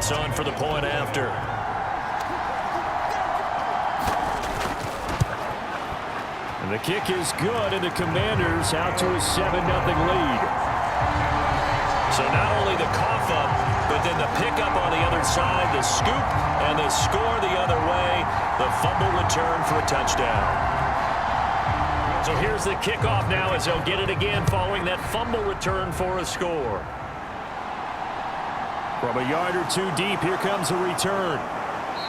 bounce on for the point after. And the kick is good, and the Commanders out to a 7-0 lead. So not only the cough up, but then the pickup on the other side, the scoop, and the score the other way, the fumble return for a touchdown. So here's the kickoff now as they'll get it again following that fumble return for a score. From a yard or two deep, here comes a return.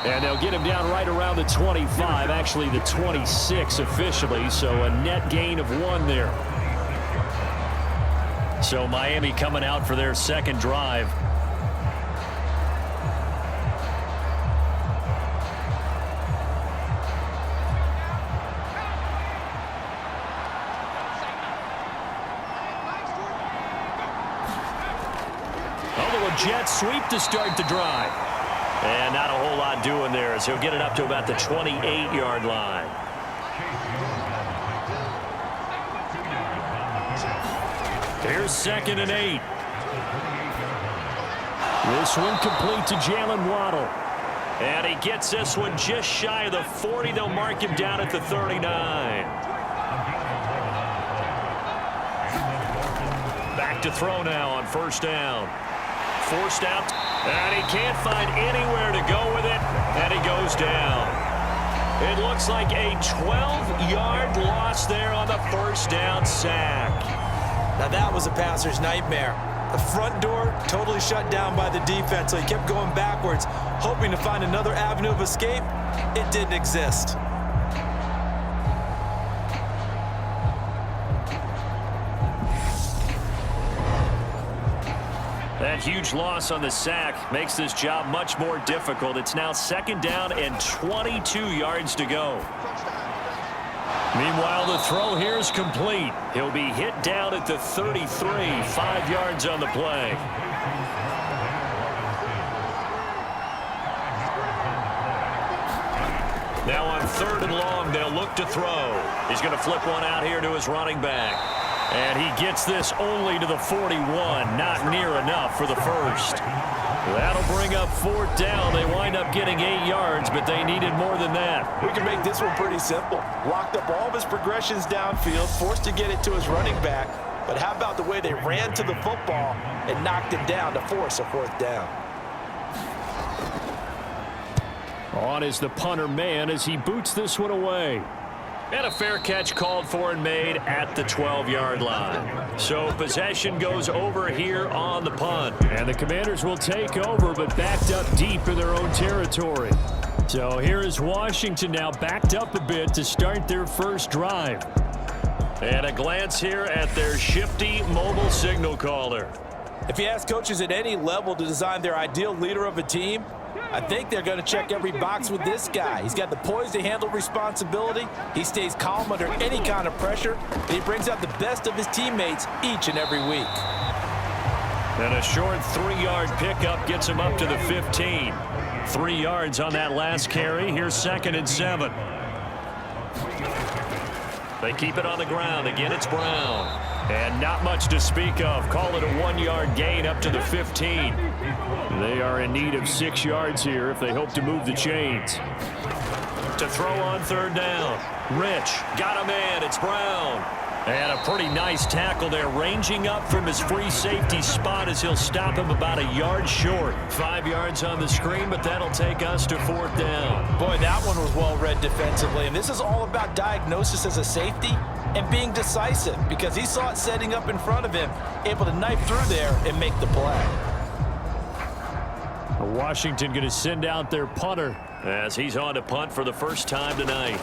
And they'll get him down right around the 25, actually the 26 officially, so a net gain of 1 there. So Miami coming out for their second drive. Jet sweep to start the drive. And not a whole lot doing there as he'll get it up to about the 28-yard line. Here's 2nd and 8. This one complete to Jalen Waddle. And he gets this one just shy of the 40. They'll mark him down at the 39. Back to throw now on 1st down. Forced out, and he can't find anywhere to go with it, and he goes down. It looks like a 12-yard loss there on the 1st down sack. Now that was a passer's nightmare. The front door totally shut down by the defense, so he kept going backwards, hoping to find another avenue of escape. It didn't exist. That huge loss on the sack makes this job much more difficult. It's now 2nd down and 22 yards to go. Meanwhile, the throw here is complete. He'll be hit down at the 33, 5 yards on the play. Now on 3rd and long, they'll look to throw. He's going to flip one out here to his running back. And he gets this only to the 41, not near enough for the first. That'll bring up 4th down. They wind up getting 8 yards, but they needed more than that. We can make this one pretty simple. Locked up all of his progressions downfield, forced to get it to his running back. But how about the way they ran to the football and knocked him down to force a 4th down? On is the punter man as he boots this one away. And a fair catch called for and made at the 12-yard line. So possession goes over here on the punt. And the Commanders will take over, but backed up deep in their own territory. So here is Washington now backed up a bit to start their first drive. And a glance here at their shifty mobile signal caller. If you ask coaches at any level to design their ideal leader of a team, I think they're going to check every box with this guy. He's got the poise to handle responsibility. He stays calm under any kind of pressure. And he brings out the best of his teammates each and every week. And a short 3-yard pickup gets him up to the 15. 3 yards on that last carry. Here's 2nd and 7. They keep it on the ground. Again, it's Brown. And not much to speak of. Call it a 1-yard gain up to the 15. They are in need of 6 yards here if they hope to move the chains. To throw on 3rd down. Rich got him in. It's Brown. And a pretty nice tackle there, ranging up from his free safety spot as he'll stop him about a yard short. 5 yards on the screen, but that'll take us to 4th down. Boy, that one was well read defensively. And this is all about diagnosis as a safety and being decisive, because he saw it setting up in front of him, able to knife through there and make the play. Washington going to send out their punter as he's on to punt for the first time tonight.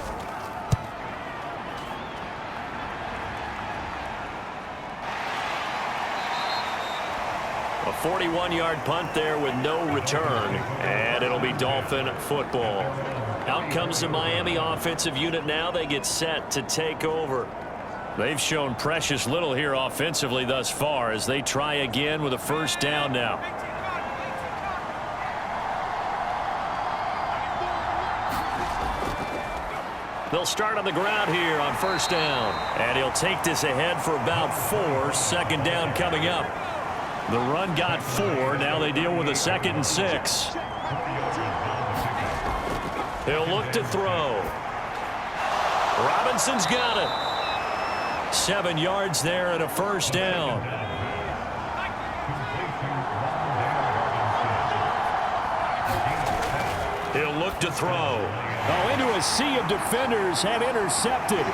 A 41-yard punt there with no return, and it'll be Dolphin football. Out comes the Miami offensive unit now. They get set to take over. They've shown precious little here offensively thus far as they try again with a 1st down now. They'll start on the ground here on 1st down. And he'll take this ahead for about 4. 2nd down coming up. The run got 4. Now they deal with a 2nd and 6. He'll look to throw. Robinson's got it. 7 yards there and a first down. He'll look to throw. Oh, into a sea of defenders, and intercepted.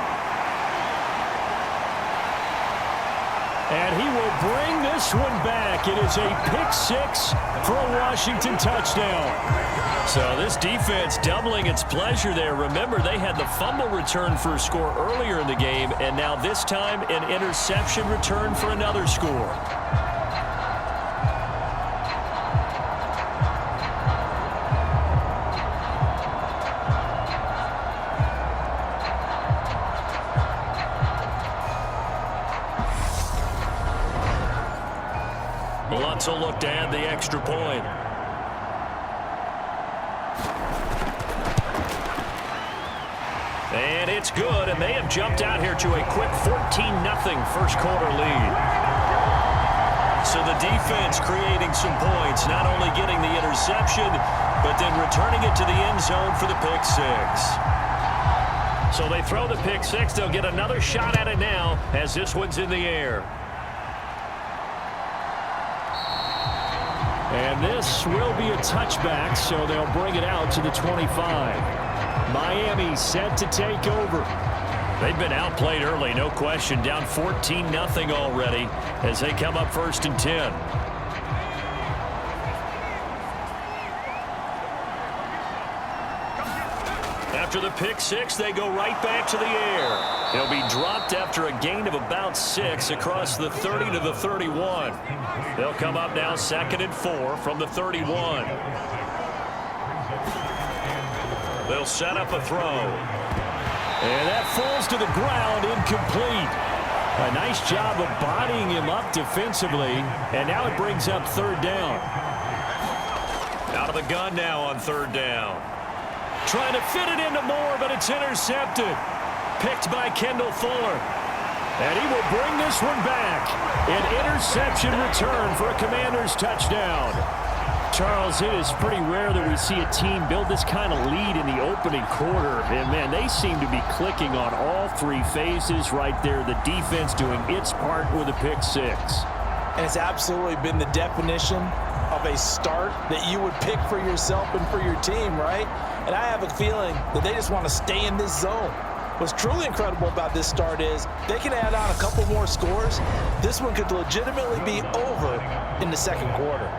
And he will bring this one back. It is a pick-6 for a Washington touchdown. So this defense doubling its pleasure there. Remember, they had the fumble return for a score earlier in the game, and now this time an interception return for another score. Lutz will look to add the extra point. And it's good, and they have jumped out here to a quick 14-0 first quarter lead. So the defense creating some points, not only getting the interception, but then returning it to the end zone for the pick 6. So they throw the pick 6. They'll get another shot at it now as this one's in the air. And this will be a touchback, so they'll bring it out to the 25. Miami set to take over. They've been outplayed early, no question. Down 14-0 already as they come up 1st and 10. After the pick 6, they go right back to the air. He'll be dropped after a gain of about 6 across the 30 to the 31. They'll come up now 2nd and 4 from the 31. They'll set up a throw. And that falls to the ground, incomplete. A nice job of bodying him up defensively, and now it brings up 3rd down. Out of the gun now on 3rd down. Trying to fit it into Moore, but it's intercepted. Picked by Kendall Fuller. And he will bring this one back. An interception return for a Commanders touchdown. Charles, it is pretty rare that we see a team build this kind of lead in the opening quarter. And, man, they seem to be clicking on all 3 phases right there. The defense doing its part with a pick 6. And it's absolutely been the definition of a start that you would pick for yourself and for your team, right? And I have a feeling that they just want to stay in this zone. What's truly incredible about this start is they can add on a couple more scores. This one could legitimately be over in the 2nd quarter.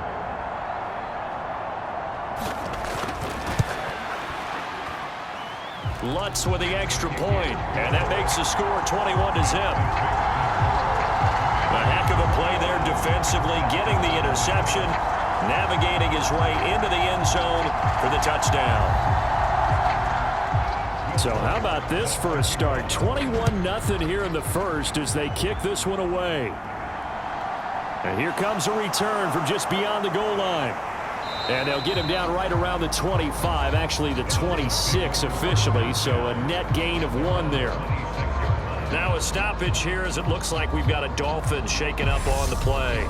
Lutz with the extra point, and that makes the score 21-0. A heck of a play there defensively, getting the interception, navigating his way into the end zone for the touchdown. So how about this for a start? 21-0 here in the first as they kick this one away. And here comes a return from just beyond the goal line. And they'll get him down right around the 25, actually the 26 officially, so a net gain of 1 there. Now a stoppage here as it looks like we've got a Dolphins shaking up on the play.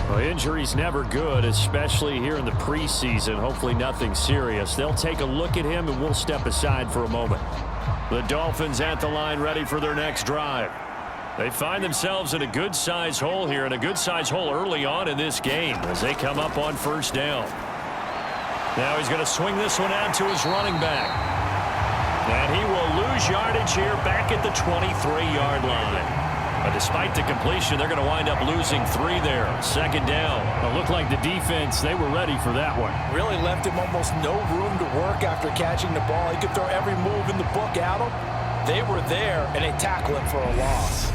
Well, injury's never good, especially here in the preseason. Hopefully nothing serious. They'll take a look at him, and we'll step aside for a moment. The Dolphins at the line ready for their next drive. They find themselves in a good-sized hole here, and a good-sized hole early on in this game as they come up on 1st down. Now he's going to swing this one out to his running back. And he will lose yardage here back at the 23-yard line. But despite the completion, they're going to wind up losing 3 there. 2nd down. It looked like the defense, they were ready for that one. Really left him almost no room to work after catching the ball. He could throw every move in the book at him. They were there, and they tackle him for a loss.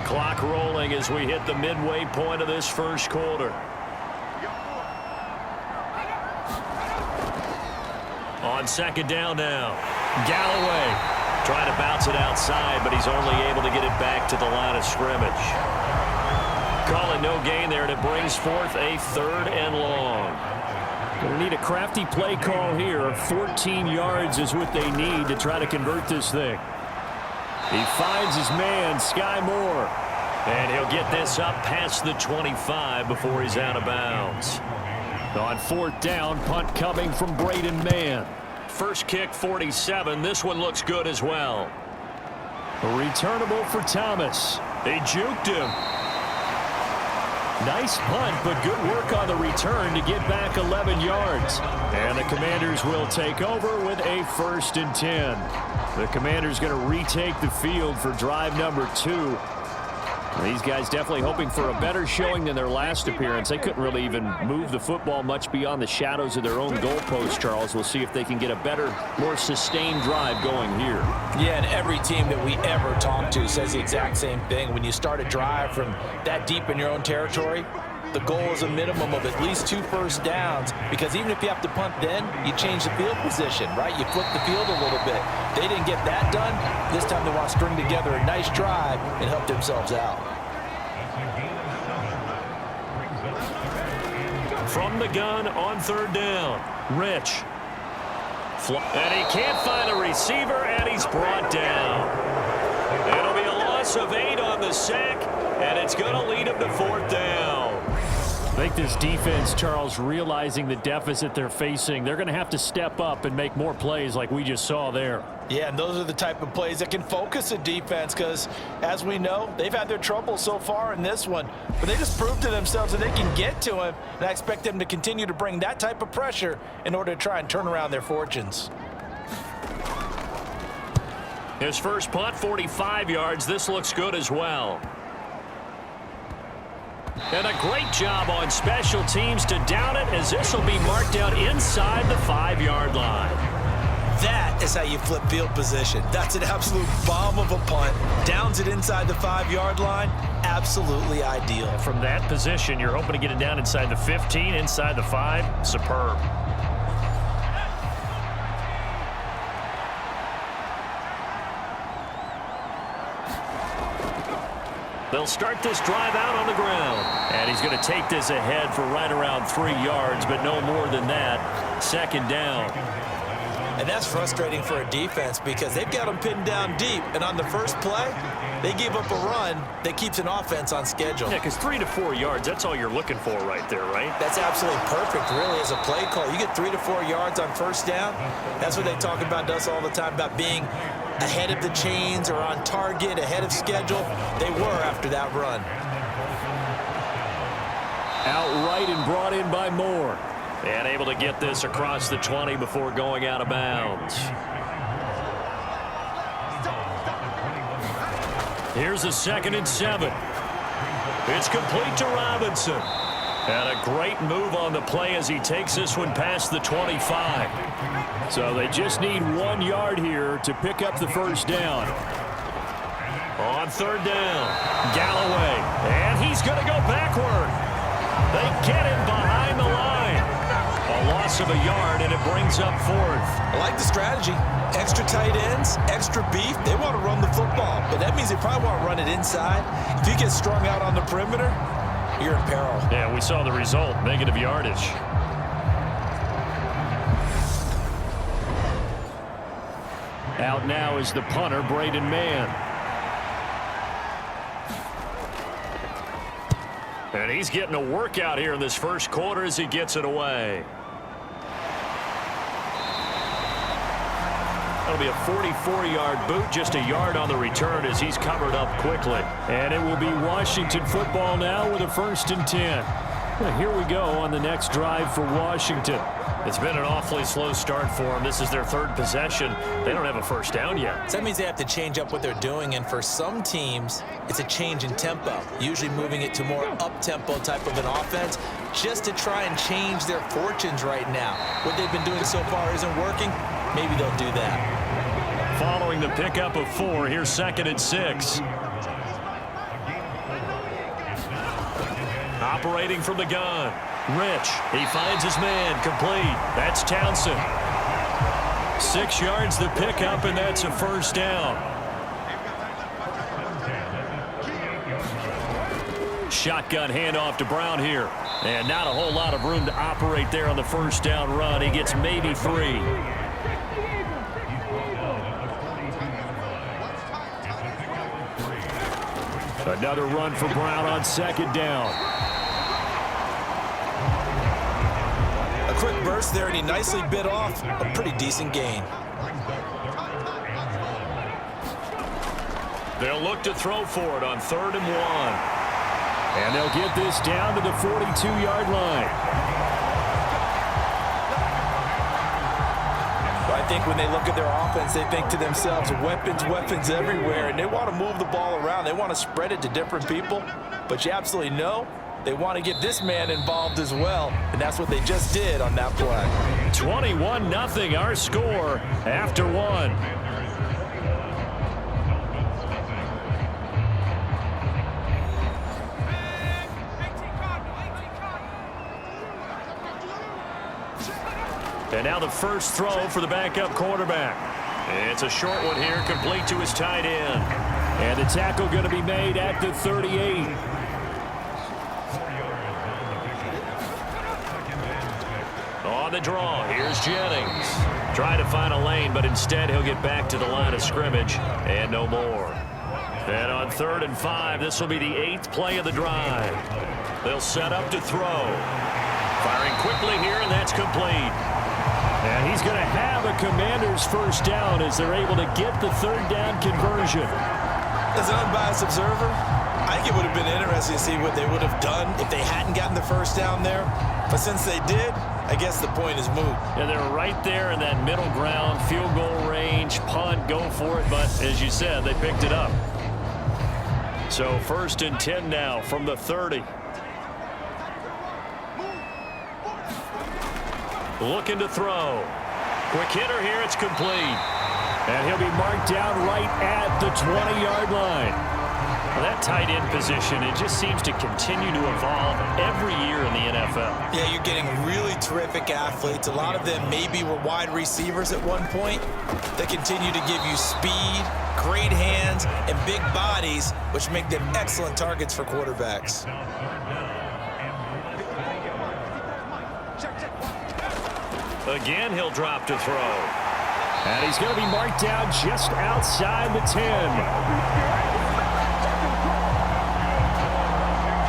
Clock rolling as we hit the midway point of this first quarter. On 2nd down now. Galloway trying to bounce it outside, but he's only able to get it back to the line of scrimmage. Calling no gain there, and it brings forth a 3rd and long. Going to need a crafty play call here. 14 yards is what they need to try to convert this thing. He finds his man, Sky Moore. And he'll get this up past the 25 before he's out of bounds. On 4th down, punt coming from Braden Mann. First kick, 47. This one looks good as well. Returnable for Thomas. They juked him. Nice punt, but good work on the return to get back 11 yards. And the Commanders will take over with a 1st and 10. The Commanders going to retake the field for drive number 2. These guys definitely hoping for a better showing than their last appearance. They couldn't really even move the football much beyond the shadows of their own goalpost, Charles. We'll see if they can get a better, more sustained drive going here. Yeah, and every team that we ever talk to says the exact same thing. When you start a drive from that deep in your own territory, the goal is a minimum of at least 2 first downs, because even if you have to punt then, you change the field position, right? You flip the field a little bit. They didn't get that done. This time they want to string together a nice drive and help themselves out. From the gun on 3rd down, Rich. And he can't find a receiver, and he's brought down. It'll be a loss of 8 on the sack, and it's going to lead him to 4th down. I think this defense, Charles, realizing the deficit they're facing, they're going to have to step up and make more plays like we just saw there. Yeah, and those are the type of plays that can focus a defense, because, as we know, they've had their trouble so far in this one. But they just proved to themselves that they can get to him, and I expect them to continue to bring that type of pressure in order to try and turn around their fortunes. His first punt, 45 yards. This looks good as well. And a great job on special teams to down it, as this will be marked out inside the 5-yard line. That is how you flip field position. That's an absolute bomb of a punt. Downs it inside the 5-yard line. Absolutely ideal. From that position, you're hoping to get it down inside the 15, inside the 5. Superb. They'll start this drive out on the ground. And he's going to take this ahead for right around 3 yards, but no more than that. 2nd down. And that's frustrating for a defense, because they've got them pinned down deep. And on the first play, they give up a run that keeps an offense on schedule. Yeah, because 3 to 4 yards, that's all you're looking for right there, right? That's absolutely perfect, really, as a play call. You get 3 to 4 yards on 1st down. That's what they talk about to us all the time, about being ahead of the chains or on target, ahead of schedule. They were after that run. Outright and brought in by Moore. And able to get this across the 20 before going out of bounds. Here's a 2nd and 7. It's complete to Robinson. And a great move on the play as he takes this one past the 25. So they just need 1 yard here to pick up the 1st down. On 3rd down, Galloway. And he's going to go backward. They get him behind the line. A loss of a yard, and it brings up 4th. I like the strategy. Extra tight ends, extra beef. They want to run the football, but that means they probably want to run it inside. If you get strung out on the perimeter, you're in peril. Yeah, we saw the result, negative yardage. Out now is the punter, Braden Mann. And he's getting a workout here in this first quarter as he gets it away. That'll be a 44-yard boot, just a yard on the return as he's covered up quickly. And it will be Washington football now with a 1st and 10. Well, here we go on the next drive for Washington. It's been an awfully slow start for them. This is their 3rd possession. They don't have a 1st down yet. So that means they have to change up what they're doing, and for some teams, it's a change in tempo, usually moving it to more up-tempo type of an offense, just to try and change their fortunes right now. What they've been doing so far isn't working. Maybe they'll do that. Following the pickup of 4, here's 2nd and 6. Operating from the gun. Rich, he finds his man, complete. That's Townsend. 6 yards the pickup, and that's a 1st down. Shotgun handoff to Brown here. And not a whole lot of room to operate there on the 1st down run. He gets maybe 3. Another run for Brown on second down. A quick burst there, and he nicely bit off a pretty decent gain. They'll look to throw for it on 3rd and 1. And they'll get this down to the 42-yard line. I think when they look at their offense, they think to themselves, weapons, weapons everywhere, and they want to move the ball around. They want to spread it to different people, but you absolutely know they want to get this man involved as well, and that's what they just did on that play. 21-0 our score after 1. And now the first throw for the backup quarterback. It's a short one here, complete to his tight end. And the tackle going to be made at the 38. On the draw, here's Jennings. Trying to find a lane, but instead he'll get back to the line of scrimmage and no more. And on 3rd and 5, this will be the 8th play of the drive. They'll set up to throw. Firing quickly here, and that's complete. And he's going to have a Commanders first down as they're able to get the 3rd down conversion. As an unbiased observer, I think it would have been interesting to see what they would have done if they hadn't gotten the first down there. But since they did, I guess the point is moot. And they're right there in that middle ground, field goal range, punt, go for it. But as you said, they picked it up. So 1st and 10 now from the 30. Looking to throw. Quick hitter here, it's complete. And he'll be marked down right at the 20-yard line. Well, that tight end position, it just seems to continue to evolve every year in the NFL. Yeah, you're getting really terrific athletes. A lot of them maybe were wide receivers at one point. They continue to give you speed, great hands, and big bodies, which make them excellent targets for quarterbacks. Again, he'll drop to throw. And he's going to be marked down just outside the 10.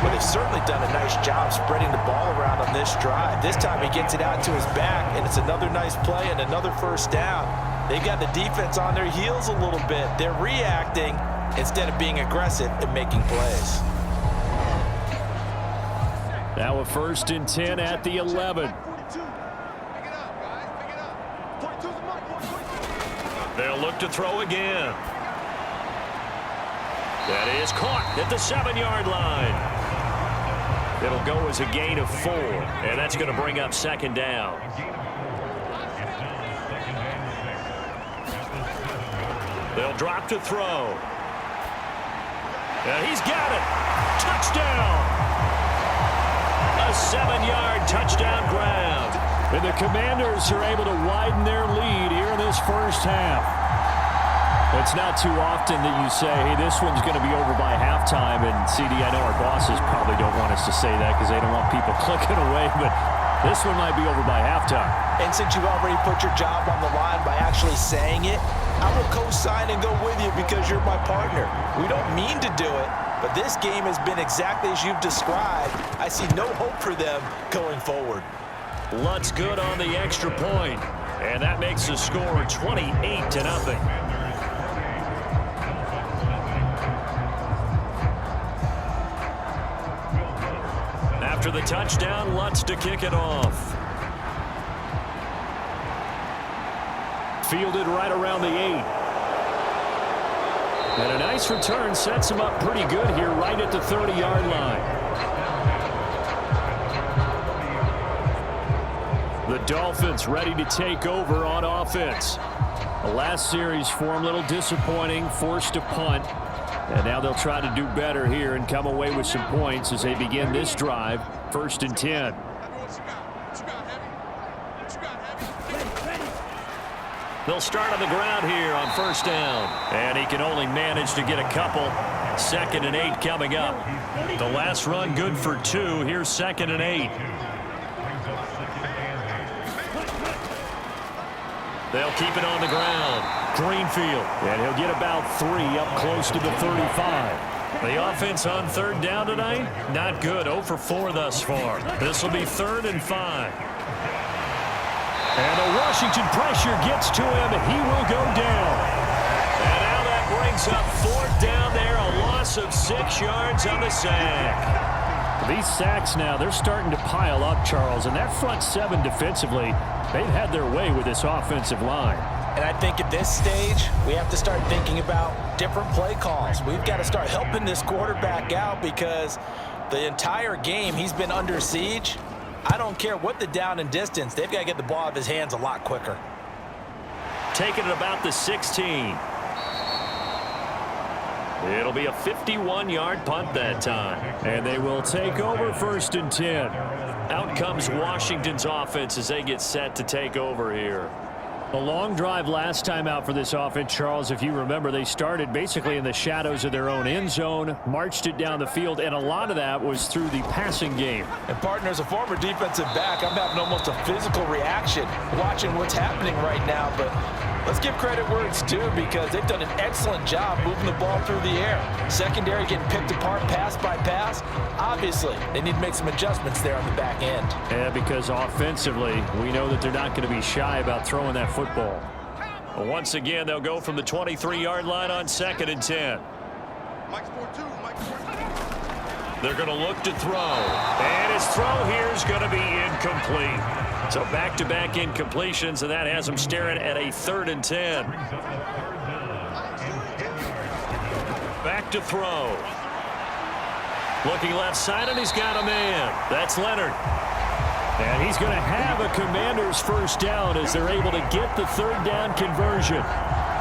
Well, they've certainly done a nice job spreading the ball around on this drive. This time he gets it out to his back, and it's another nice play and another first down. They've got the defense on their heels a little bit. They're reacting instead of being aggressive and making plays. Now a 1st and 10 at the 11. They'll look to throw again. That is caught at the 7-yard line. It'll go as a gain of 4, and that's going to bring up 2nd down. They'll drop to throw. And he's got it. Touchdown. A 7-yard touchdown grab. And the Commanders are able to widen their lead here in this first half. It's not too often that you say, hey, this one's going to be over by halftime. And, CD, I know our bosses probably don't want us to say that because they don't want people clicking away. But this one might be over by halftime. And since you've already put your job on the line by actually saying it, I will co-sign and go with you because you're my partner. We don't mean to do it, but this game has been exactly as you've described. I see no hope for them going forward. Lutz good on the extra point, and that makes the score 28-0. After the touchdown, Lutz to kick it off. Fielded right around the 8. And a nice return sets him up pretty good here right at the 30-yard line. The Dolphins ready to take over on offense. The last series for them a little disappointing, forced a punt. And now they'll try to do better here and come away with some points as they begin this drive. 1st and 10. They'll start on the ground here on 1st down. And he can only manage to get a couple. 2nd and 8 coming up. The last run good for 2. Here's 2nd and 8. They'll keep it on the ground. Greenfield. And he'll get about 3 up close to the 35. The offense on third down tonight, not good. 0 for 4 thus far. This will be 3rd and 5. And the Washington pressure gets to him, and he will go down. And now that brings up 4th down there, a loss of 6 yards on the sack. These sacks now, they're starting to pile up, Charles, and that front 7 defensively, they've had their way with this offensive line. And I think at this stage, we have to start thinking about different play calls. We've got to start helping this quarterback out because the entire game he's been under siege. I don't care what the down and distance. They've got to get the ball out of his hands a lot quicker. Taking it about the 16. It'll be a 51-yard punt that time. And they will take over 1st and 10. Out comes Washington's offense as they get set to take over here. A long drive last time out for this offense, Charles. If you remember, they started basically in the shadows of their own end zone, marched it down the field, and a lot of that was through the passing game. And, partner, as a former defensive back, I'm having almost a physical reaction watching what's happening right now. But let's give credit where it's due because they've done an excellent job moving the ball through the air. Secondary getting picked apart pass by pass. Obviously, they need to make some adjustments there on the back end. Yeah, because offensively, we know that they're not going to be shy about throwing that football. Once again, they'll go from the 23-yard line on 2nd and 10. They're going to look to throw. And his throw here is going to be incomplete. So back-to-back incompletions, and that has him staring at a 3rd and 10. Back to throw. Looking left side, and he's got a man. That's Leonard. And he's going to have a Commanders 1st down as they're able to get the 3rd down conversion.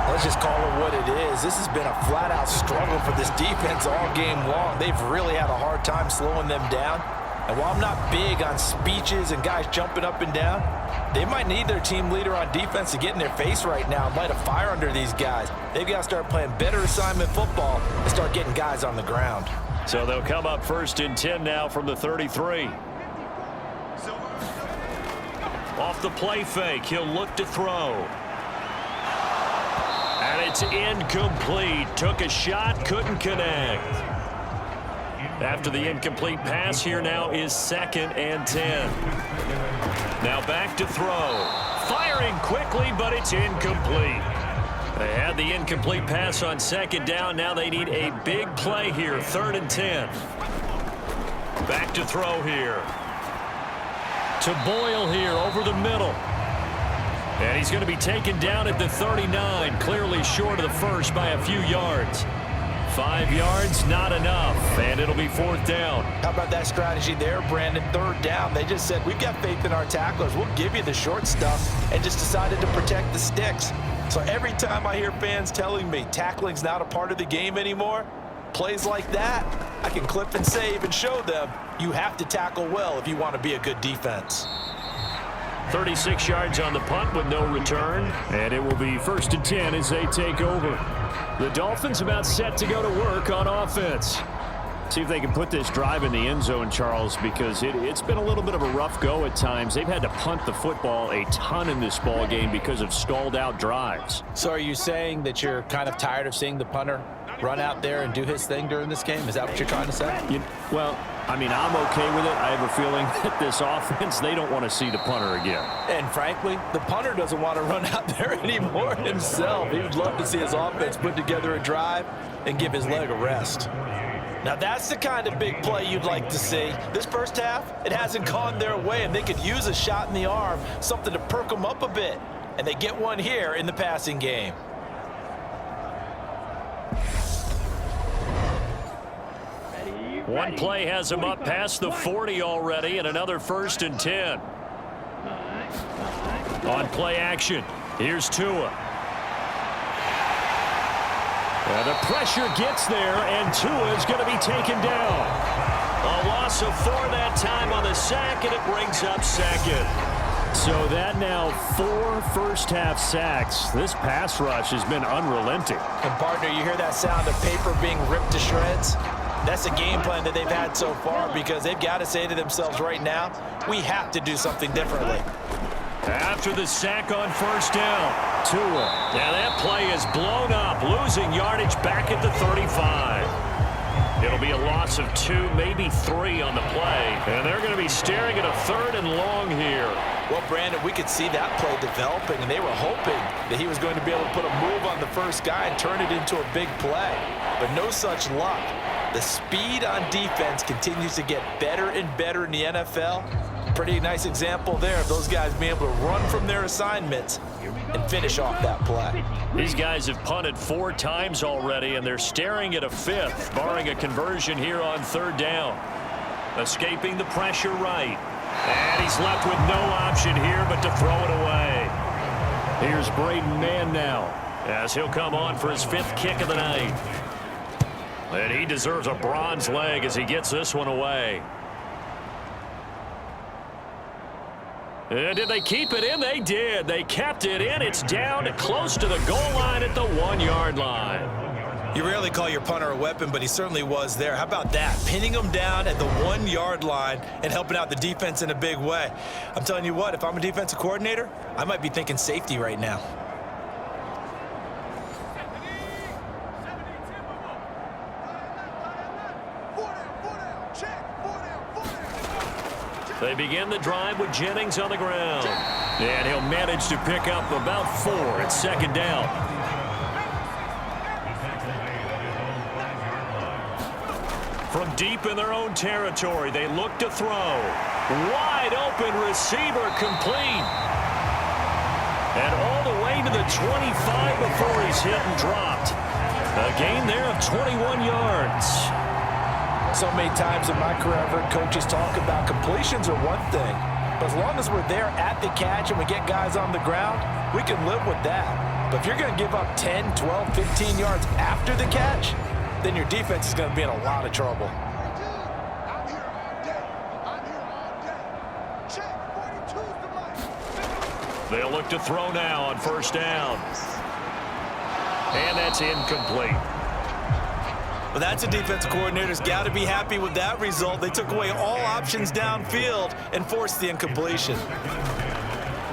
Let's just call it what it is. This has been a flat-out struggle for this defense all game long. They've really had a hard time slowing them down. And while I'm not big on speeches and guys jumping up and down, they might need their team leader on defense to get in their face right now and light a fire under these guys. They've got to start playing better assignment football and start getting guys on the ground. So they'll come up 1st and 10 now from the 33. Off the play fake, he'll look to throw. And it's incomplete. Took a shot, couldn't connect. After the incomplete pass, here now is 2nd and 10. Now back to throw. Firing quickly, but it's incomplete. They had the incomplete pass on 2nd down. Now they need a big play here, 3rd and 10. Back to throw here. To Boyle here over the middle. And he's going to be taken down at the 39, clearly short of the first by a few yards. 5 yards, not enough, and it'll be 4th down. How about that strategy there, Brandon? 3rd down. They just said, we've got faith in our tacklers. We'll give you the short stuff, and just decided to protect the sticks. So every time I hear fans telling me tackling's not a part of the game anymore, plays like that, I can clip and save and show them you have to tackle well if you want to be a good defense. 36 yards on the punt with no return, and it will be 1st and 10 as they take over. The Dolphins about set to go to work on offense. See if they can put this drive in the end zone, Charles, because it's been a little bit of a rough go at times. They've had to punt the football a ton in this ball game because of stalled out drives. So are you saying that you're kind of tired of seeing the punter run out there and do his thing during this game? Is that what you're trying to say? Well, I mean, I'm okay with it. I have a feeling that this offense, they don't want to see the punter again. And frankly, the punter doesn't want to run out there anymore himself. He would love to see his offense put together a drive and give his leg a rest. Now that's the kind of big play you'd like to see. This first half, it hasn't gone their way, and they could use a shot in the arm, something to perk them up a bit. And they get one here in the passing game. One play has him up past the 40 already, and another 1st and 10. On play action, here's Tua. The pressure gets there, and Tua is going to be taken down. A loss of 4 that time on the sack, and it brings up 2nd. So that now 4 first-half sacks. This pass rush has been unrelenting. And, partner, you hear that sound of paper being ripped to shreds? That's the game plan that they've had so far because they've got to say to themselves right now, we have to do something differently. After the sack on 1st down, Tua. Now that play is blown up, losing yardage back at the 35. It'll be a loss of 2, maybe 3 on the play. And they're going to be staring at a 3rd and long here. Well, Brandon, we could see that play developing, and they were hoping that he was going to be able to put a move on the first guy and turn it into a big play. But no such luck. The speed on defense continues to get better and better in the NFL. Pretty nice example there of those guys being able to run from their assignments and finish off that play. These guys have punted 4 times already, and they're staring at a 5th, barring a conversion here on 3rd down. Escaping the pressure right. And he's left with no option here but to throw it away. Here's Braden Mann now, as he'll come on for his 5th kick of the night. And he deserves a bronze leg as he gets this one away. And did they keep it in? They did. They kept it in. It's down close to the goal line at the 1-yard line. You rarely call your punter a weapon, but he certainly was there. How about that? Pinning him down at the 1-yard line and helping out the defense in a big way. I'm telling you what, if I'm a defensive coordinator, I might be thinking safety right now. They begin the drive with Jennings on the ground. And he'll manage to pick up about 4 at 2nd down. From deep in their own territory, they look to throw. Wide open receiver complete. And all the way to the 25 before he's hit and dropped. A gain there of 21 yards. So many times in my career, I've heard coaches talk about completions are one thing. But as long as we're there at the catch and we get guys on the ground, we can live with that. But if you're going to give up 10, 12, 15 yards after the catch, then your defense is going to be in a lot of trouble. They'll look to throw now on 1st down. And that's incomplete. Well, that's a defensive coordinator's got to be happy with that result. They took away all options downfield and forced the incompletion.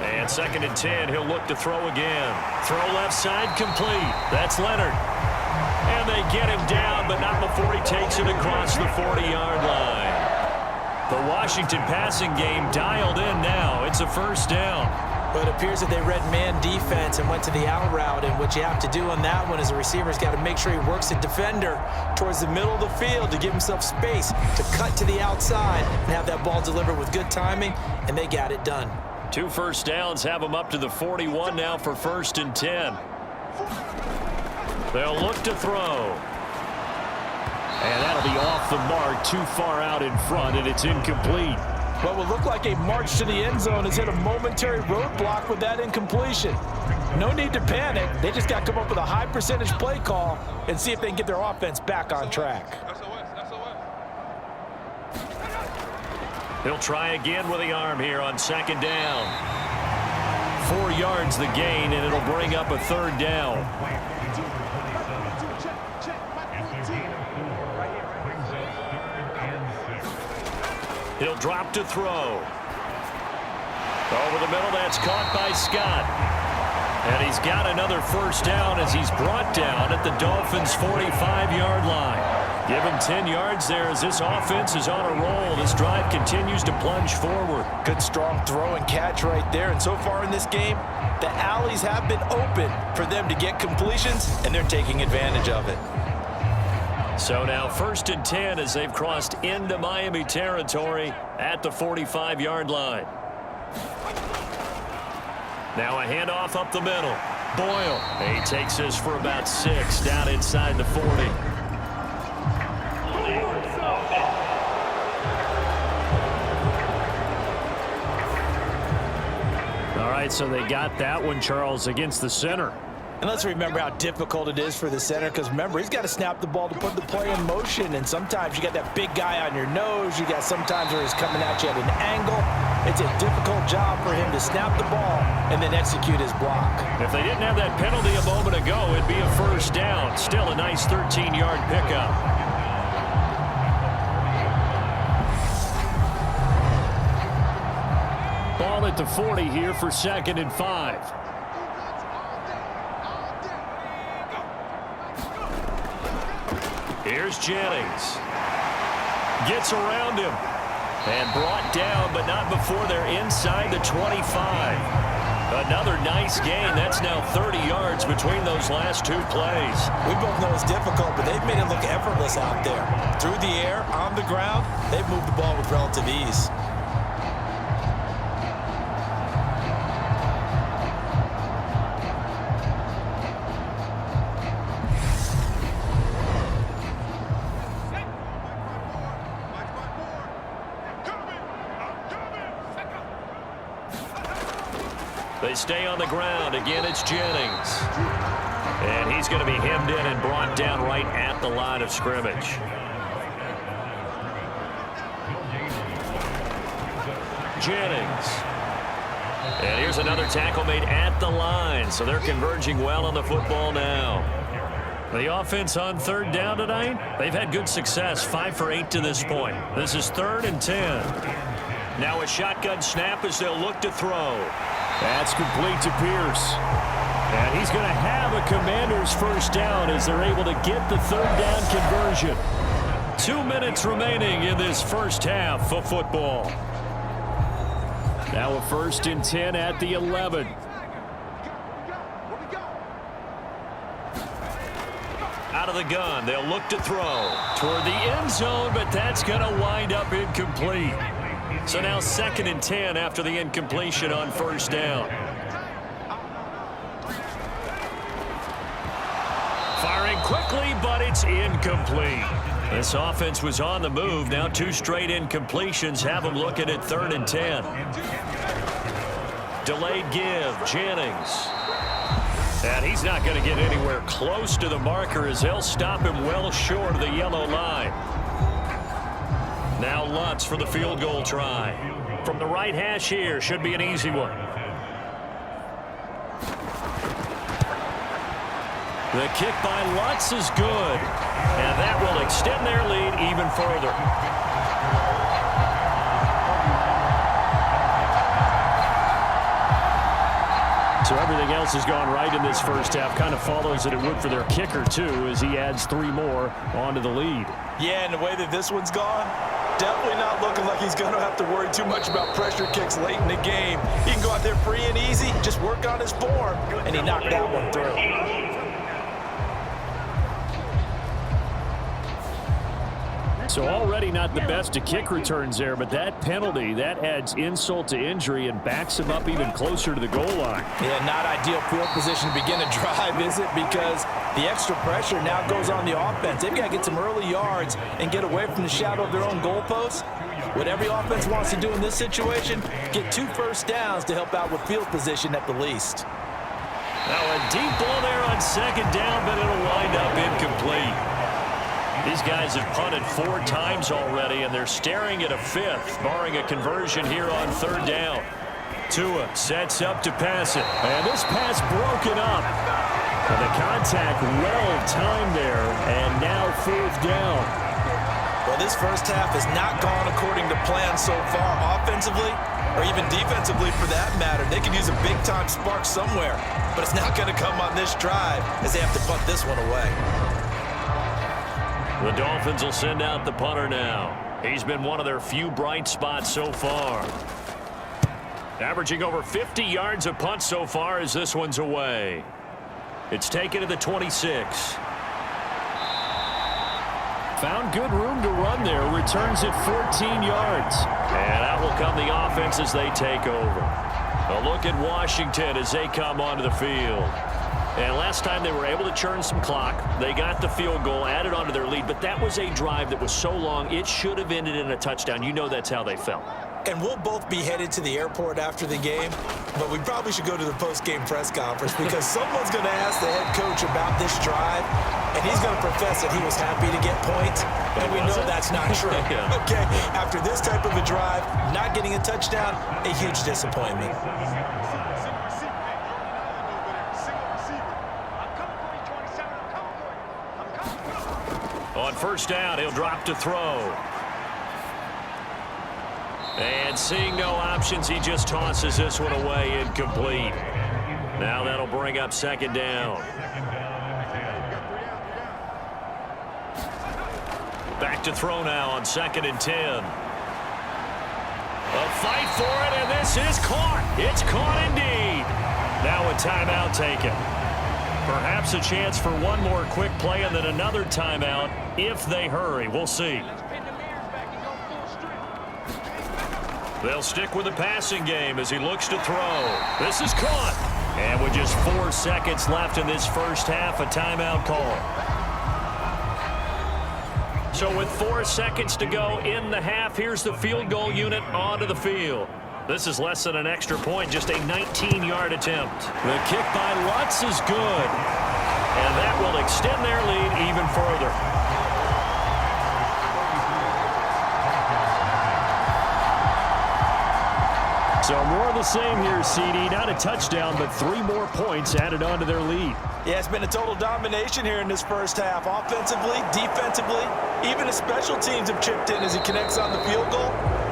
And 2nd and 10, he'll look to throw again. Throw left side complete. That's Leonard. And they get him down, but not before he takes it across the 40-yard line. The Washington passing game dialed in now. It's a 1st down. But it appears that they read man defense and went to the out route, and what you have to do on that one is the receiver's got to make sure he works the defender towards the middle of the field to give himself space to cut to the outside and have that ball delivered with good timing, and they got it done. 2 1st downs have them up to the 41 now for 1st and 10. They'll look to throw. And that'll be off the mark, too far out in front, and it's incomplete. What would look like a march to the end zone has hit a momentary roadblock with that incompletion. No need to panic. They just got to come up with a high percentage play call and see if they can get their offense back on track. He'll try again with the arm here on 2nd down. 4 yards the gain, and it'll bring up a 3rd down. He'll drop to throw. Over the middle, that's caught by Scott. And he's got another 1st down as he's brought down at the Dolphins' 45-yard line. Give him 10 yards there as this offense is on a roll. This drive continues to plunge forward. Good strong throw and catch right there. And so far in this game, the alleys have been open for them to get completions, and they're taking advantage of it. So now 1st and 10 as they've crossed into Miami territory at the 45-yard line. Now a handoff up the middle. Boyle. He takes this for about 6 down inside the 40. All right, so they got that one, Charles, against the center. And let's remember how difficult it is for the center, because remember, he's got to snap the ball to put the play in motion, and sometimes you got that big guy on your nose. You got sometimes where he's coming at you at an angle. It's a difficult job for him to snap the ball and then execute his block. If they didn't have that penalty a moment ago, it'd be a 1st down. Still a nice 13-yard pickup. Ball at the 40 here for 2nd and 5. Here's Jennings. Gets around him. And brought down, but not before they're inside the 25. Another nice gain. That's now 30 yards between those last two plays. We both know it's difficult, but they've made it look effortless out there. Through the air, on the ground, they've moved the ball with relative ease. They stay on the ground. Again, it's Jennings. And he's going to be hemmed in and brought down right at the line of scrimmage. Jennings. And here's another tackle made at the line. So they're converging well on the football now. The offense on third down tonight, they've had good success, 5 for 8 to this point. This is 3rd and 10. Now a shotgun snap as they'll look to throw. That's complete to Pierce. And he's going to have a Commanders first down as they're able to get the third down conversion. 2 minutes remaining in this first half of football. Now a 1st and 10 at the 11. Out of the gun, they'll look to throw toward the end zone, but that's going to wind up incomplete. So now 2nd and 10 after the incompletion on first down. Firing quickly, but it's incomplete. This offense was on the move. Now 2 straight incompletions have them looking at 3rd and 10. Delayed give, Jennings. And he's not going to get anywhere close to the marker as they'll stop him well short of the yellow line. Now Lutz for the field goal try. From the right hash here, should be an easy one. The kick by Lutz is good. And that will extend their lead even further. So everything else has gone right in this first half. Kind of follows that it would for their kicker, too, as he adds 3 more onto the lead. Yeah, and the way that this one's gone, definitely not looking like he's going to have to worry too much about pressure kicks late in the game. He can go out there free and easy, just work on his form, and he knocked that one through. So already not the best of kick returns there, but that penalty, that adds insult to injury and backs him up even closer to the goal line. Yeah, not ideal field position to begin a drive, is it? Because the extra pressure now goes on the offense. They've got to get some early yards and get away from the shadow of their own goalposts. What every offense wants to do in this situation, get 2 first downs to help out with field position at the least. Now a deep ball there on 2nd down, but it'll wind up incomplete. These guys have punted 4 times already, and they're staring at a 5th, barring a conversion here on 3rd down. Tua sets up to pass it, and this pass broken up. And the contact well timed there, and now 4th down. Well, this first half has not gone according to plan so far offensively, or even defensively for that matter. They could use a big-time spark somewhere, but it's not going to come on this drive as they have to punt this one away. The Dolphins will send out the punter now. He's been one of their few bright spots so far. Averaging over 50 yards a punt so far as this one's away. It's taken to the 26. Found good room to run there. Returns it 14 yards. And out will come the offense as they take over. A look at Washington as they come onto the field. And last time they were able to churn some clock. They got the field goal, added onto their lead. But that was a drive that was so long, it should have ended in a touchdown. You know that's how they felt. And we'll both be headed to the airport after the game, but we probably should go to the post-game press conference because someone's going to ask the head coach about this drive, and he's going to profess that he was happy to get points, and we know that's not true. Yeah. Okay, after this type of a drive, not getting a touchdown, a huge disappointment. On first down, he'll drop to throw. And seeing no options, he just tosses this one away incomplete. Now that'll bring up 2nd down. Back to throw now on 2nd and 10. A fight for it, and this is caught. It's caught indeed. Now a timeout taken. Perhaps a chance for one more quick play and then another timeout if they hurry. We'll see. They'll stick with the passing game as he looks to throw. This is caught. And with just 4 seconds left in this first half, a timeout call. So with 4 seconds to go in the half, here's the field goal unit onto the field. This is less than an extra point, just a 19-yard attempt. The kick by Lutz is good. And that will extend their lead even further. So more of the same here, CD. Not a touchdown, but 3 more points added on to their lead. Yeah, it's been a total domination here in this first half. Offensively, defensively, even the special teams have chipped in as he connects on the field goal.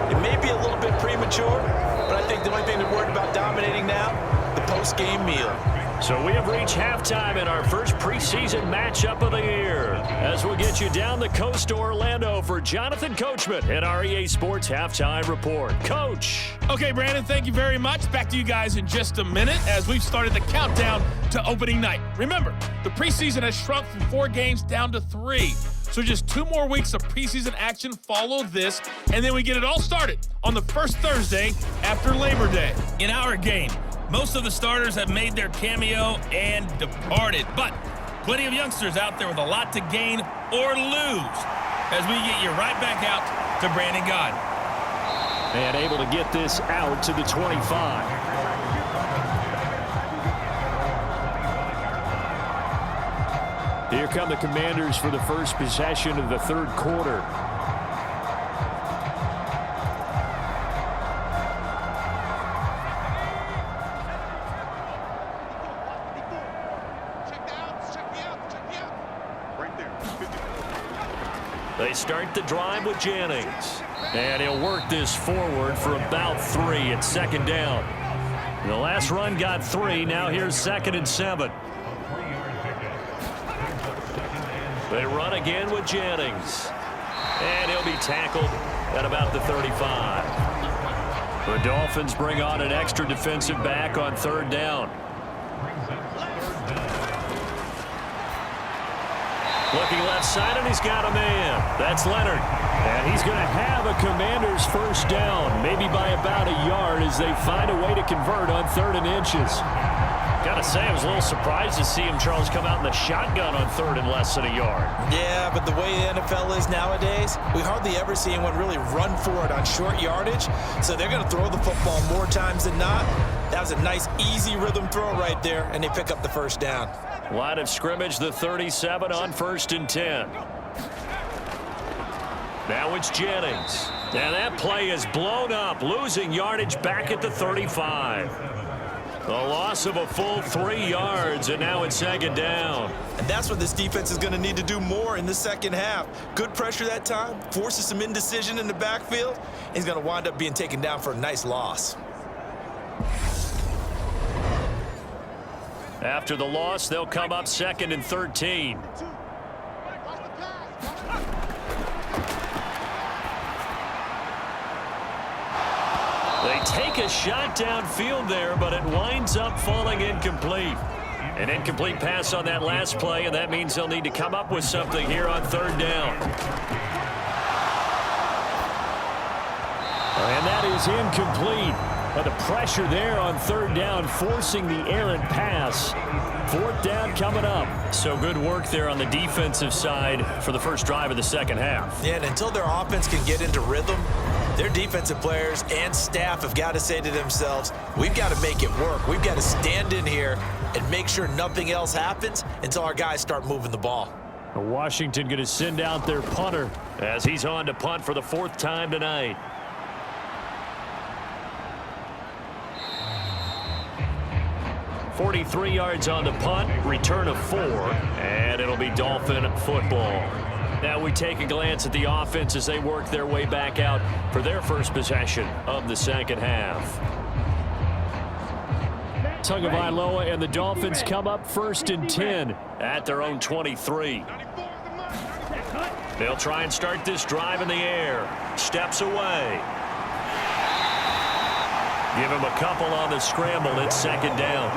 It may be a little bit premature, but I think the only thing they're worried about dominating now, the post-game meal. So we have reached halftime in our first preseason matchup of the year. As we'll get you down the coast to Orlando for Jonathan Coachman at our EA Sports Halftime Report. Coach. Okay, Brandon, thank you very much. Back to you guys in just a minute as we've started the countdown to opening night. Remember, the preseason has shrunk from 4 games down to 3. So just 2 more weeks of preseason action follow this, and then we get it all started on the first Thursday after Labor Day. In our game, most of the starters have made their cameo and departed, but plenty of youngsters out there with a lot to gain or lose as we get you right back out to Brandon God. And able to get this out to the 25. Here come the Commanders for the first possession of the third quarter. They start the drive with Jennings. And he'll work this forward for about 3 at 2nd down. The last run got 3. Now here's 2nd and 7. They run again with Jennings. And he'll be tackled at about the 35. The Dolphins bring on an extra defensive back on 3rd down. Looking left side, and he's got a man. That's Leonard. And he's going to have a Commanders first down, maybe by about a yard as they find a way to convert on 3rd and inches. Got to say, I was a little surprised to see him, Charles, come out in the shotgun on 3rd and less than a yard. Yeah, but the way the NFL is nowadays, we hardly ever see anyone really run for it on short yardage. So they're going to throw the football more times than not. That was a nice, easy rhythm throw right there, and they pick up the first down. Line of scrimmage, the 37 on 1st and 10. Now it's Jennings. And that play is blown up, losing yardage back at the 35. The loss of a full 3 yards, and now it's 2nd down. And that's what this defense is going to need to do more in the second half. Good pressure that time, forces some indecision in the backfield. He's going to wind up being taken down for a nice loss. After the loss, they'll come up 2nd and 13. They take a shot downfield there, but it winds up falling incomplete. An incomplete pass on that last play, and that means they'll need to come up with something here on 3rd down. And that is incomplete. But the pressure there on 3rd down, forcing the errant pass. 4th down coming up. So good work there on the defensive side for the first drive of the second half. Yeah, and until their offense can get into rhythm, their defensive players and staff have got to say to themselves, we've got to make it work. We've got to stand in here and make sure nothing else happens until our guys start moving the ball. Washington going to send out their punter as he's on to punt for the 4th time tonight. .43 yards on the punt, return of 4, and it'll be Dolphin football. Now we take a glance at the offense as they work their way back out for their first possession of the second half. Tagovailoa and the Dolphins come up 1st and 10 at their own 23. They'll try and start this drive in the air. Steps away. Give him a couple on the scramble. It's second down.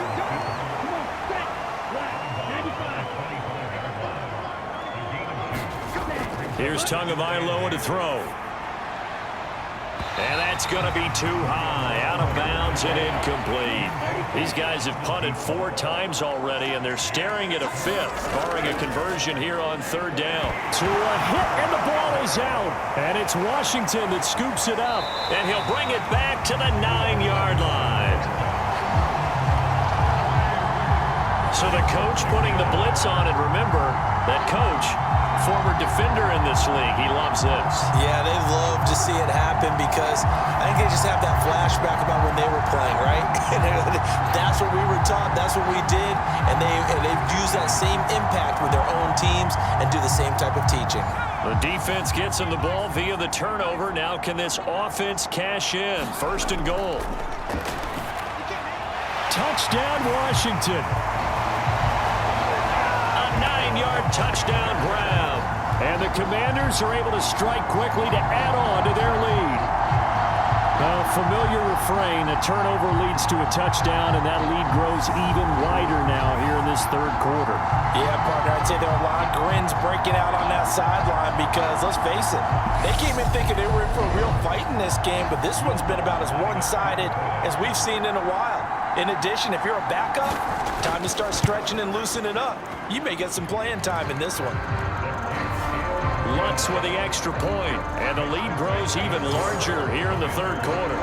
Here's Tagovailoa to throw. And that's going to be too high. Out of bounds and incomplete. These guys have punted 4 times already, and they're staring at a 5th, barring a conversion here on third down. To a hit, and the ball is out. And it's Washington that scoops it up. And he'll bring it back to the 9-yard line. So the coach putting the blitz on, and remember, that coach, former defender in this league. He loves this. Yeah, they love to see it happen because I think they just have that flashback about when they were playing, right? That's what we were taught. That's what we did. And they've used that same impact with their own teams and do the same type of teaching. The defense gets him the ball via the turnover. Now can this offense cash in? First and goal. Touchdown, Washington. 9-yard touchdown grab. And the Commanders are able to strike quickly to add on to their lead. A familiar refrain, a turnover leads to a touchdown, and that lead grows even wider now here in this third quarter. Yeah, partner, I'd say there are a lot of grins breaking out on that sideline because, let's face it, they came in thinking they were in for a real fight in this game, but this one's been about as one-sided as we've seen in a while. In addition, if you're a backup, time to start stretching and loosening up. You may get some playing time in this one. Lutz with the extra point, and the lead grows even larger here in the third quarter.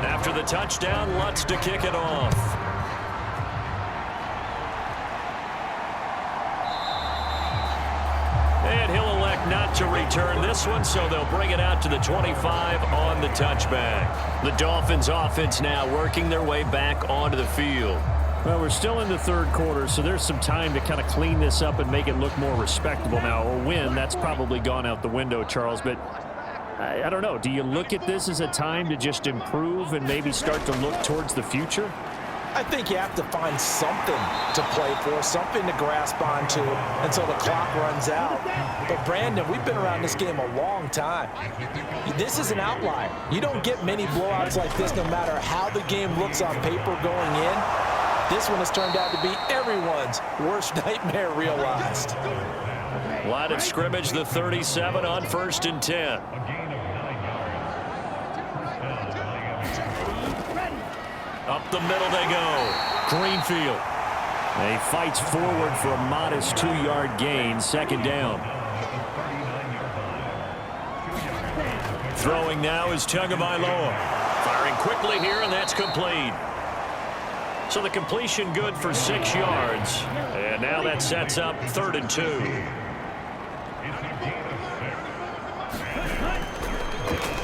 After the touchdown, Lutz to kick it off. And he'll elect not to return this one, so they'll bring it out to the 25 on the touchback. The Dolphins offense now working their way back onto the field. Well, we're still in the third quarter, so there's some time to kind of clean this up and make it look more respectable now. A win, that's probably gone out the window, Charles, but I don't know. Do you look at this as a time to just improve and maybe start to look towards the future? I think you have to find something to play for, something to grasp onto until the clock runs out. But, Brandon, we've been around this game a long time. This is an outlier. You don't get many blowouts like this no matter how the game looks on paper going in. This one has turned out to be everyone's worst nightmare realized. Line of scrimmage, the 37 on 1st and 10. Up the middle they go. Greenfield. He fights forward for a modest 2-yard gain. Second down. Throwing now is Tagovailoa. Firing quickly here, and that's complete. So the completion good for 6 yards. And now that sets up 3rd and 2.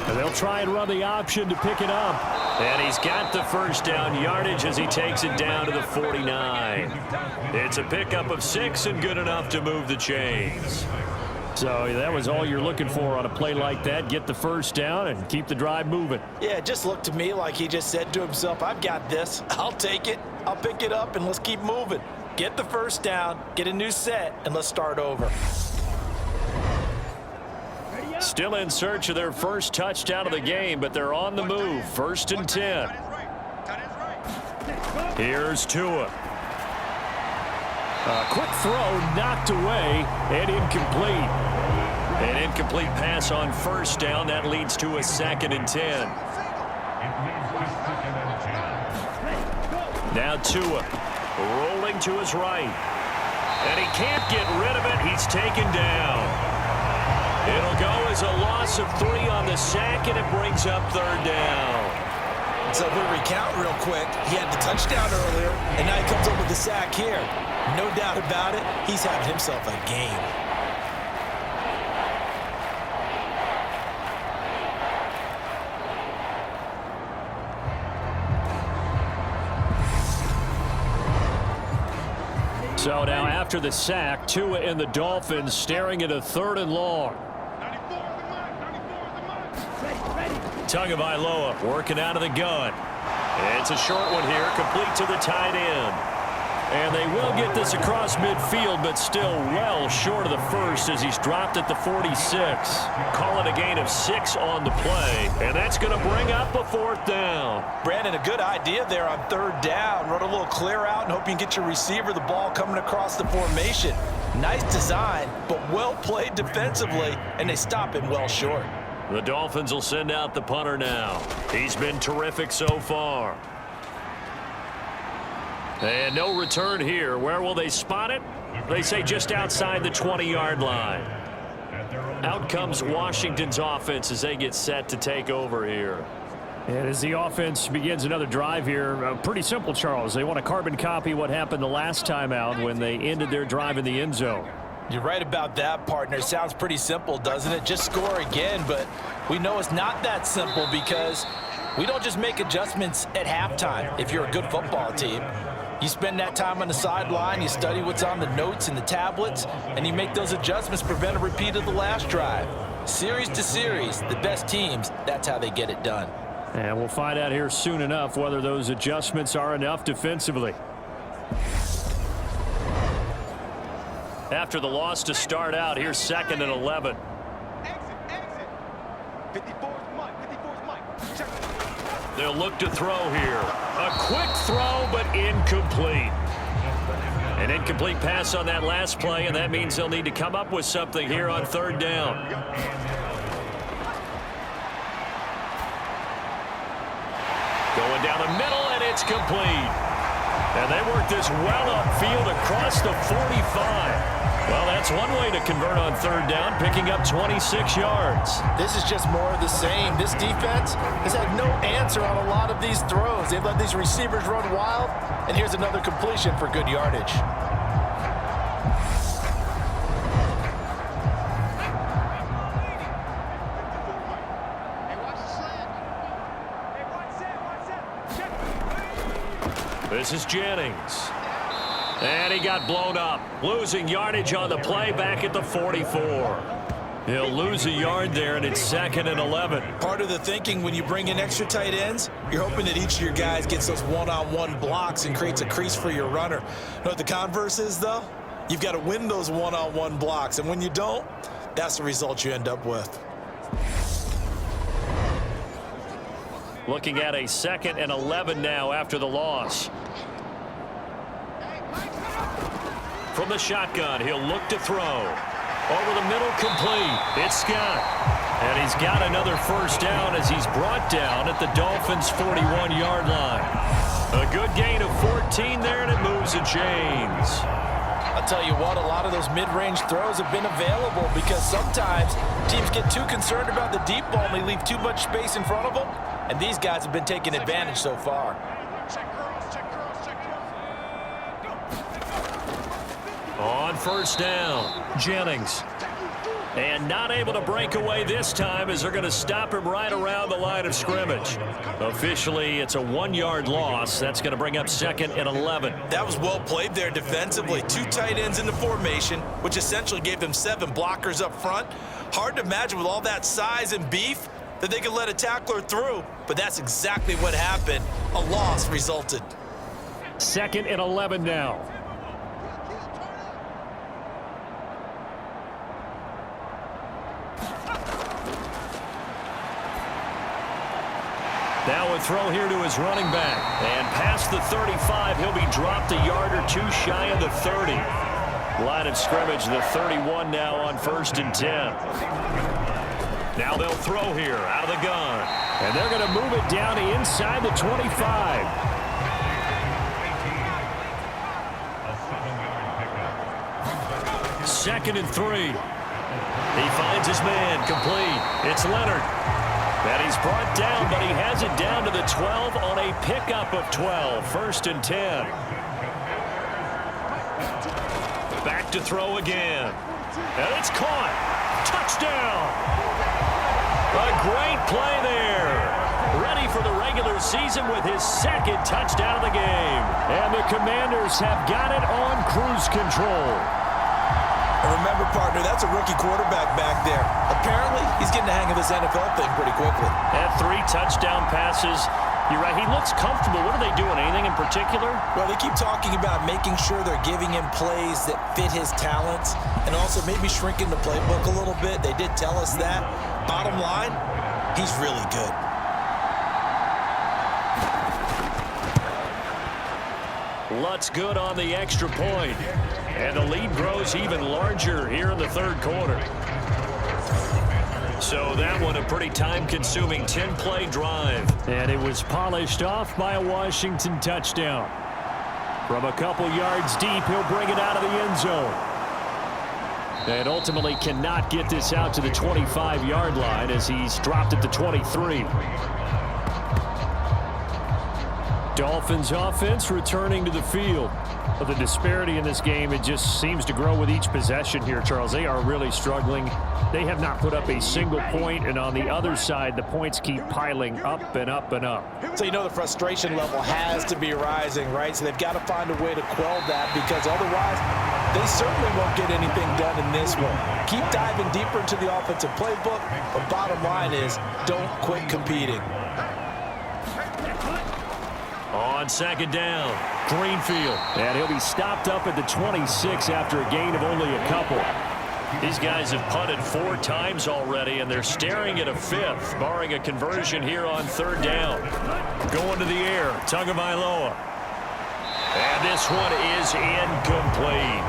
And they'll try and run the option to pick it up. And he's got the first down yardage as he takes it down to the 49. It's a pickup of 6 and good enough to move the chains. So that was all you're looking for on a play like that. Get the first down and keep the drive moving. Yeah, it just looked to me like he just said to himself, I've got this. I'll take it. I'll pick it up, and let's keep moving. Get the first down, get a new set, and let's start over. Still in search of their first touchdown of the game, but they're on the move. 1st and 10. Here's Tua. A quick throw knocked away and incomplete. An incomplete pass on first down. That leads to a 2nd and 10. Now Tua rolling to his right. And he can't get rid of it. He's taken down. It'll go as a loss of 3 on the sack, and it brings up 3rd down. So we'll recount real quick. He had the touchdown earlier, and now he comes up with the sack here. No doubt about it, he's having himself a game. So now after the sack, Tua and the Dolphins staring at a 3rd and long. Tagovailoa working out of the gun. It's a short one here, complete to the tight end. And they will get this across midfield, but still well short of the first as he's dropped at the 46. Call it a gain of 6 on the play, and that's going to bring up a 4th down. Brandon, a good idea there on 3rd down. Run a little clear out and hope you can get your receiver the ball coming across the formation. Nice design, but well played defensively, and they stop him well short. The Dolphins will send out the punter now. He's been terrific so far. And no return here. Where will they spot it? They say just outside the 20-yard line. Out comes Washington's offense as they get set to take over here. And as the offense begins another drive here, pretty simple, Charles. They want to carbon copy what happened the last time out when they ended their drive in the end zone. You're right about that, partner. It sounds pretty simple, doesn't it? Just score again, but we know it's not that simple because we don't just make adjustments at halftime if you're a good football team. You spend that time on the sideline, you study what's on the notes and the tablets, and you make those adjustments, prevent a repeat of the last drive. Series to series, the best teams, that's how they get it done. And we'll find out here soon enough whether those adjustments are enough defensively. After the loss to start out, here's 2nd and 11. They'll look to throw here. A quick throw, but incomplete. An incomplete pass on that last play, and that means they'll need to come up with something here on 3rd down. Going down the middle, and it's complete. And they work this well upfield across the 45. Well, that's one way to convert on 3rd down, picking up 26 yards. This is just more of the same. This defense has had no answer on a lot of these throws. They've let these receivers run wild, and here's another completion for good yardage. This is Jennings. And he got blown up. Losing yardage on the play back at the 44. He'll lose a yard there, and it's 2nd and 11. Part of the thinking when you bring in extra tight ends, you're hoping that each of your guys gets those one-on-one blocks and creates a crease for your runner. You know what the converse is, though? You've got to win those one-on-one blocks, and when you don't, that's the result you end up with. Looking at a 2nd and 11 now after the loss. From the shotgun, he'll look to throw. Over the middle, complete. It's Scott. And he's got another 1st down as he's brought down at the Dolphins' 41-yard line. A good gain of 14 there, and it moves the chains. I'll tell you what, a lot of those mid-range throws have been available because sometimes teams get too concerned about the deep ball and they leave too much space in front of them, and these guys have been taking advantage so far. On 1st down, Jennings. And not able to break away this time as they're going to stop him right around the line of scrimmage. Officially, it's a 1-yard loss. That's going to bring up 2nd and 11. That was well played there defensively. 2 tight ends in the formation, which essentially gave them 7 blockers up front. Hard to imagine with all that size and beef that they could let a tackler through, but that's exactly what happened. A loss resulted. 2nd and 11 now. Now a throw here to his running back. And past the 35, he'll be dropped a yard or 2 shy of the 30. Line of scrimmage, the 31 now on 1st and 10. Now they'll throw here out of the gun. And they're going to move it down to inside the 25. Second and 3. He finds his man, complete. It's Leonard. And he's brought down, but he has it down to the 12 on a pickup of 12. 1st and 10. Back to throw again. And it's caught. Touchdown. A great play there. Ready for the regular season with his 2nd touchdown of the game. And the Commanders have got it on cruise control. And remember, partner, that's a rookie quarterback back there. Apparently, he's getting the hang of this NFL thing pretty quickly. At 3 touchdown passes, You're right. He looks comfortable. What are they doing? Anything in particular? Well, they keep talking about making sure they're giving him plays that fit his talents and also maybe shrinking the playbook a little bit. They did tell us that. Bottom line, he's really good. Lutz good on the extra point. And the lead grows even larger here in the third quarter. So that one a pretty time-consuming 10-play drive. And it was polished off by a Washington touchdown. From a couple yards deep, he'll bring it out of the end zone. And ultimately cannot get this out to the 25-yard line as he's dropped at the 23. Dolphins offense returning to the field. But the disparity in this game, it just seems to grow with each possession here, Charles. They are really struggling. They have not put up a single point, and on the other side, the points keep piling up and up and up. So you know the frustration level has to be rising, right? So they've got to find a way to quell that, because otherwise they certainly won't get anything done in this one. Keep diving deeper into the offensive playbook, but bottom line is don't quit competing. On second down, Greenfield. And he'll be stopped up at the 26 after a gain of only a couple. These guys have punted 4 times already, and they're staring at a 5th, barring a conversion here on third down. Going to the air, Tagovailoa. And this one is incomplete.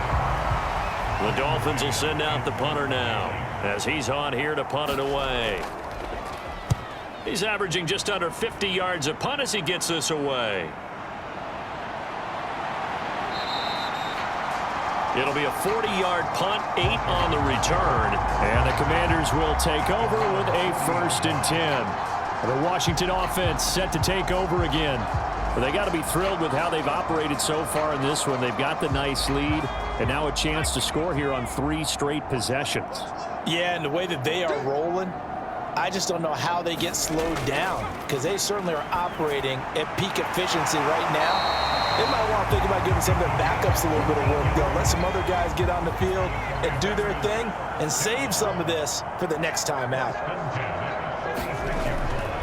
The Dolphins will send out the punter now, as he's on here to punt it away. He's averaging just under 50 yards a punt as he gets this away. It'll be a 40-yard punt, 8 on the return. And the Commanders will take over with a 1st and 10. The Washington offense set to take over again. But they got to be thrilled with how they've operated so far in this one. They've got the nice lead, and now a chance to score here on 3 straight possessions. Yeah, and the way that they are rolling, I just don't know how they get slowed down, because they certainly are operating at peak efficiency right now. They might want to think about giving some of their backups a little bit of work, though. Let some other guys get on the field and do their thing and save some of this for the next time out.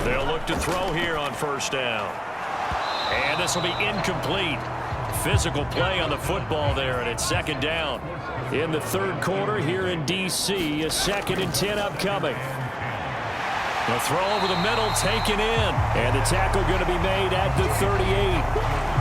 They'll look to throw here on first down. And this will be incomplete. Physical play on the football there, and it's second down. In the third quarter here in D.C., a 2nd and 10 upcoming. The throw over the middle taken in. And the tackle going to be made at the 38.